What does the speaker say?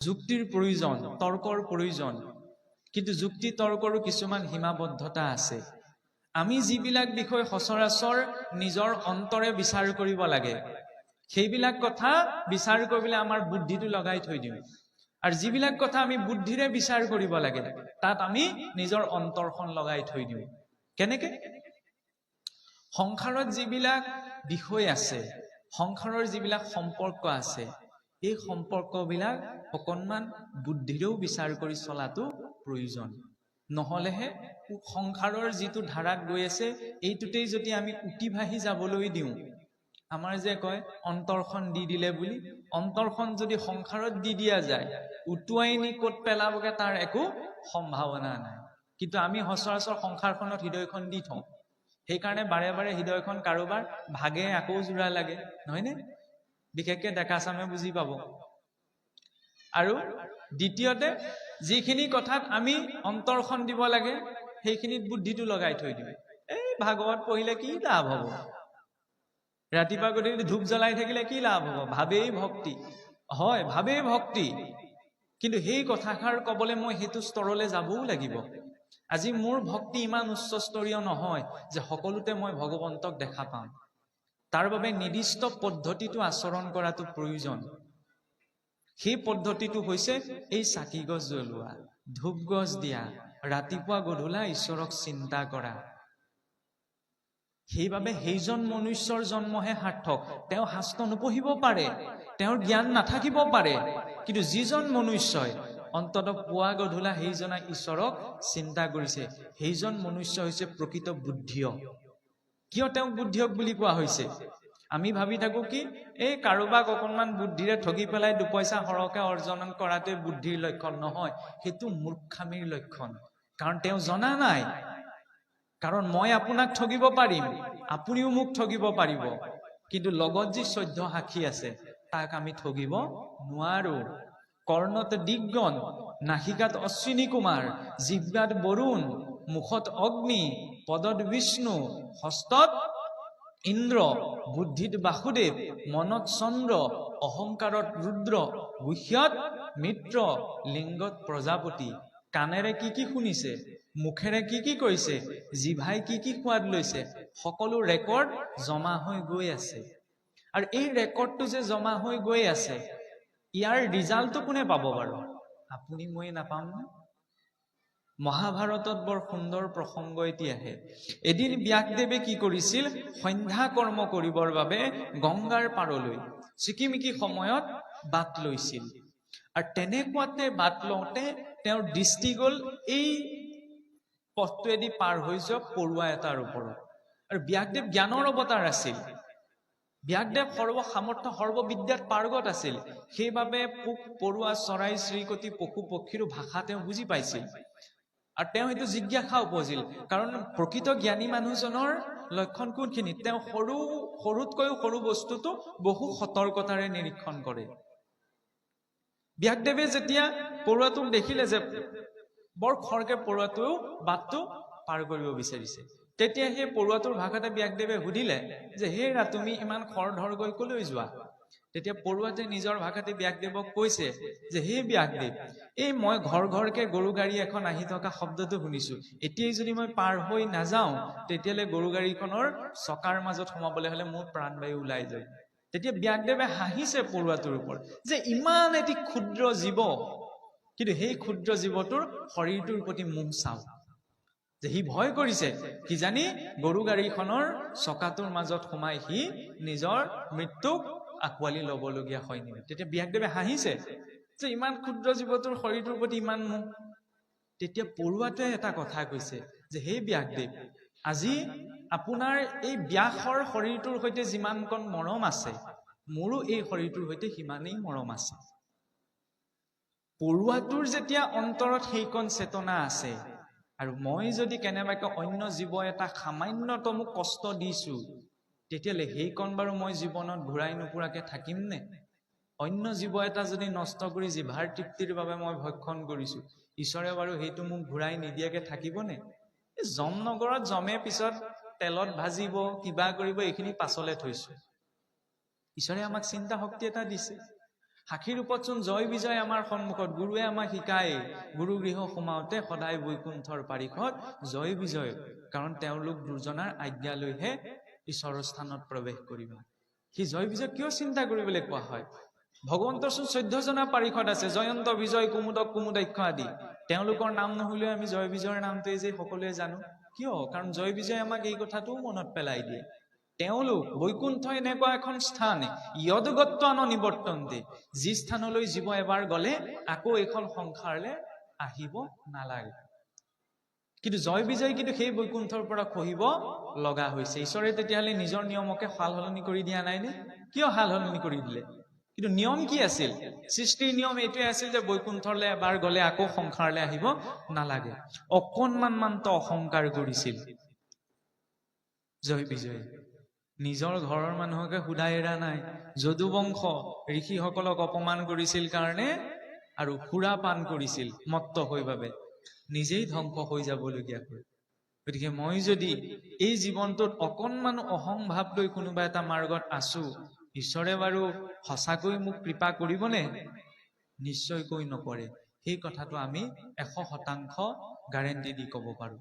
যুক্তিৰ প্ৰয়োজন, তৰ্কৰ প্ৰয়োজন, কিন্তু যুক্তি তৰ্কৰো কিছুমান সীমাবদ্ধতা আছে। আমি যিবিলাক বিষয় সচৰাচৰ নিজৰ অন্তৰে বিচাৰ কৰিব লাগে, সেইবিলাক কথা বিচাৰ কৰিবলৈ আমাৰ বুদ্ধিটো লগাই থৈ দিওঁ। আৰু যিবিলাক কথা আমি বুদ্ধিৰে বিচাৰ কৰিব লাগে, তাত আমি নিজৰ অন্তৰখন লগাই থৈ দিওঁ। কেনেকে? সংসাৰত যিবিলাক বিষয় আছে, সংসাৰৰ যিবিলাক সম্পৰ্ক আছে, এই সম্পৰ্কবিলাক অকণমান বুদ্ধিৰেও বিচাৰ কৰি চলাটো প্ৰয়োজন। নহলেহে সংসাৰৰ যিটো ধাৰাত গৈ আছে, এইটোতেই যদি আমি উটি ভাহি যাবলৈ দিওঁ, আমাৰ যে কয় অন্তৰখন দি দিলে বুলি, অন্তৰখন যদি সংসাৰত দি দিয়া যায়, উটুৱাই নি ক'ত পেলাবগে তাৰ একো সম্ভাৱনা নাই। কিন্তু আমি সচৰাচৰ সংসাৰখনত হৃদয়খন দি থওঁ। সেইকাৰণে বাৰে বাৰে হৃদয়খন কাৰোবাৰ ভাগে আকৌ জোৰা লাগে, নহয়নে? বিশেষকে ডেকা চামে বুজি পাব। আৰু দ্বিতীয়তে, যিখিনি কথাত আমি অন্তৰখন দিব লাগে, সেইখিনিত বুদ্ধিটো লগাই থৈ দিওঁ। এই ভাগৱত পঢ়িলে কি লাভ হ'ব? ৰাতিপুৱা গধূলি ধূপ জ্বলাই থাকিলে কি লাভ হ'ব? ভাৱেই ভক্তি। হয়, ভাৱেই ভক্তি, কিন্তু সেই কথাষাৰ কবলৈ মই সেইটো স্তৰলৈ যাবও লাগিব। আজি মোৰ ভক্তি ইমান উচ্চ স্তৰীয় নহয় যে সকলোতে মই ভগৱন্তক দেখা পাম। তাৰ বাবে নিৰ্দিষ্ট পদ্ধতিটো আচৰণ কৰাটো প্ৰয়োজন। সেই পদ্ধতিটো হৈছে এই চাকি গছ জ্বলোৱা, ধূপ গছ দিয়া, ৰাতিপুৱা গধূলা ঈশ্বৰক চিন্তা কৰা। সেইবাবে সেইজন মনুষ্যৰ জন্মহে সাৰ্থক। তেওঁ শাস্ত্ৰ নপঢ়িব পাৰে, তেওঁৰ জ্ঞান নাথাকিব পাৰে, কিন্তু যিজন মনুষ্যই অন্তত পুৱা গধূলা সেইজনা ঈশ্বৰক চিন্তা কৰিছে, সেইজন মনুষ্য হৈছে প্ৰকৃত বুদ্ধিয়। কিয় তেওঁক বুদ্ধিয়ক বুলি কোৱা হৈছে? আমি ভাবি থাকো কি এই কাৰোবাক অকণমান বুদ্ধিৰে ঠগি পেলাই দুপইচা সৰহকে অৰ্জন কৰাটোৱে বুদ্ধিৰ লক্ষণ। নহয়, সেইটো মূৰ্খামিৰ লক্ষণ। কাৰণ তেওঁ জনা নাই। কাৰণ মই আপোনাক ঠগিব পাৰিম, আপুনিও মোক ঠগিব পাৰিব, কিন্তু লগত যি 14 সাক্ষী আছে তাক আমি ঠগিব নোৱাৰো। কৰ্ণত দিগগণ, নাসিকাত অশ্বিনী কুমাৰ, জিহ্বাত বৰুণ, মুখত অগ্নি, পদত বিষ্ণু, হস্তত ইন্দ্ৰ, বুদ্ধিত বাসুদেৱ, মনত চন্দ্ৰ, অহংকাৰত ৰুদ্ৰ, গুহ্যত মিত্ৰ, লিংগত প্ৰজাপতি। কাণেৰে কি কি শুনিছে, মুখেৰে কি কি কৈছে, জিভাই কি কি সোৱাদ লৈছে, সকলো ৰেকৰ্ড জমা হৈ গৈ আছে। আৰু এই ৰেকৰ্ডটো যে জমা হৈ গৈ আছে, ইয়াৰ ৰিজাল্টটো কোনে পাব বাৰু? আপুনি ময়ে নাপাম নে? মহাভাৰতত বৰ সুন্দৰ প্ৰসংগ এটি আহে। এদিন ব্যাসদেৱে কি কৰিছিল? সন্ধ্যা কৰ্ম কৰিবৰ বাবে গংগাৰ পাৰলৈ চিকিমিকি সময়ত বাট লৈছিল। আৰু তেনেকুৱাতে বাট লওঁতে তেওঁৰ দৃষ্টি গল এই পথটোৱেদি পাৰ হৈ যোৱা পৰুৱা এটাৰ ওপৰত। আৰু ব্যাসদেৱ জ্ঞানৰ অৱতাৰ আছিল। ব্যাসদেৱ সৰ্বসামৰ্থ্য সৰ্ববিদ্যাত পাৰ্গত আছিল। সেইবাবে পোক পৰুৱা চৰাই চিৰিকটি পশু পক্ষীৰো ভাষা তেওঁ বুজি পাইছিল। আৰু তেওঁ সেইটো জিজ্ঞাসা উপজিল। কাৰণ প্ৰকৃত জ্ঞানী মানুহজনৰ লক্ষণ কোনখিনি? তেওঁ সৰুতকৈও সৰু বস্তুটো বহু সতৰ্কতাৰে নিৰীক্ষণ কৰে। ব্যাসদেৱে যেতিয়া পৰুৱাটোক দেখিলে যে বৰ খৰকে পৰুৱাটোৱেও বাটটো পাৰ কৰিব বিচাৰিছে, তেতিয়া সেই পৰুৱাটোৰ ভাষাতে ব্যাসদেৱে সুধিলে যে হেৰা, তুমি ইমান খৰধৰ গৈ কলৈ যোৱা? তেতিয়া পৰুৱাটোৱে নিজৰ ভাষাতে ব্যাসদেৱক কৈছে যে হে ব্যাসদেৱ, এই মই ঘৰকে গৰু গাড়ী এখন আহি থকা শব্দটো শুনিছো। এতিয়াই যদি মই পাৰ হৈ নাযাওঁ, তেতিয়ালে গৰু গাড়ীখনৰ চকাৰ মাজত সোমাবলৈ হলে মোৰ প্ৰাণবায়ু ওলাই যায়। তেতিয়া ব্যাসদেৱে হাঁহিছে পৰুৱাটোৰ ওপৰত যে ইমান এটি ক্ষুদ্ৰ জীৱ, কিন্তু সেই ক্ষুদ্ৰ জীৱটোৰ শৰীৰটোৰ প্ৰতি মোহ চাও, যে সি ভয় কৰিছে কিজানি গৰু গাড়ীখনৰ চকাটোৰ মাজত সোমাই সি নিজৰ মৃত্যুক আঁকোৱালি লবলগীয়া হয় নেকি। তেতিয়া ব্যাসদেৱে হাঁহিছে যে ইমান ক্ষুদ্ৰ জীৱটোৰ শৰীৰটোৰ প্ৰতি ইমান মোহ। তেতিয়া পৰুৱাটোৱে এটা কথা কৈছে যে হে ব্যাসদেৱ, আজি আপোনাৰ এই ব্যাসৰ শৰীৰটোৰ সৈতে যিমানকণ মৰম আছে, মোৰো এই শৰীৰটোৰ সৈতে সিমানেই মৰম আছে। পৰুৱাটোৰ যেতিয়া অন্তৰত সেইকণ চেতনা আছে, আৰু মই যদি কেনেবাকৈ অন্য জীৱ এটা সামান্যতম কষ্ট দিছো, তেতিয়াহ'লে সেইকণ বাৰু মই জীৱনত ঘূৰাই নুপুৰাকে থাকিম নে? অন্য জীৱ এটা যদি নষ্ট কৰি জিভাৰ তৃপ্তিৰ বাবে মই ভক্ষণ কৰিছো, ঈশ্বৰে বাৰু সেইটো মোক ঘূৰাই নিদিয়াকে থাকিবনে? যমনগৰত যমে পিছত তেলত ভাজিব, কিবা কৰিব, এইখিনি পাছলে থৈছো। ঈশ্বৰে আমাক চিন্তা শক্তি এটা দিছে। সাক্ষী ৰূপত চোন জয় বিজয় আমাৰ সন্মুখত গুৰুৱে আমাক শিকায় গুৰু গৃহ সোমাওঁতে সদায় বৈকুণ্ঠৰ পাৰিষত জয় বিজয় কাৰণ তেওঁলোক দুজনাৰ আজ্ঞা লৈহে ঈশ্বৰৰ স্থানত প্ৰৱেশ কৰিবা সি জয় বিজয় কিয় চিন্তা কৰিবলৈ কোৱা হয় ভগৱন্তৰ চোন 14 জনা পাৰিষদ আছে জয়ন্ত বিজয় কুমুদক কুমুদাক্ষ আদি তেওঁলোকৰ নাম নহলেও আমি জয় বিজয়ৰ নামটোৱে যে সকলোৱে জানো কিয় কাৰণ জয় বিজয় আমাক এই কথাটো মনত পেলাই দিয়ে তেওঁলোক বৈকুণ্ঠ এনেকুৱা এখন স্থান যদগত্বান নিবৰ্তন্তে যি স্থানলৈ জীৱ এবাৰ গলে আকৌ এইখন সংসাৰলৈ আহিব নালাগে কিন্তু জয় বিজয় কিন্তু সেই বৈকুণ্ঠৰ পৰা খহিব লগা হৈছে ঈশ্বৰে তেতিয়াহলে নিজৰ নিয়মকে সাল সলনি কৰি দিয়া নাই নে কিয় সাল সলনি কৰি দিলে কিন্তু নিয়ম কি আছিল সৃষ্টিৰ নিয়ম এইটোৱে আছিল যে বৈকুণ্ঠলৈ এবাৰ গলে আকৌ সংসাৰলৈ আহিব নালাগে অকণমান মাত্ৰ অহংকাৰ কৰিছিল জয় বিজয় নিজৰ ঘৰৰ মানুহকে সুধাই এৰা নাই যদু বংশ ঋষিসকলক অপমান কৰিছিল কাৰণে আৰু সুৰা পান কৰিছিল মত্ত হৈ বাবে নিজেই ধ্বংস হৈ যাবলগীয়া হয় গতিকে মই যদি এই জীৱনটোত অকণমান অহং ভাৱ লৈ কোনোবা এটা মাৰ্গত আছো ঈশ্বৰে বাৰু সঁচাকৈ মোক কৃপা কৰিবনে নিশ্চয়কৈ নকৰে সেই কথাটো আমি 100% গ্যাৰেণ্টি দি ক'ব পাৰো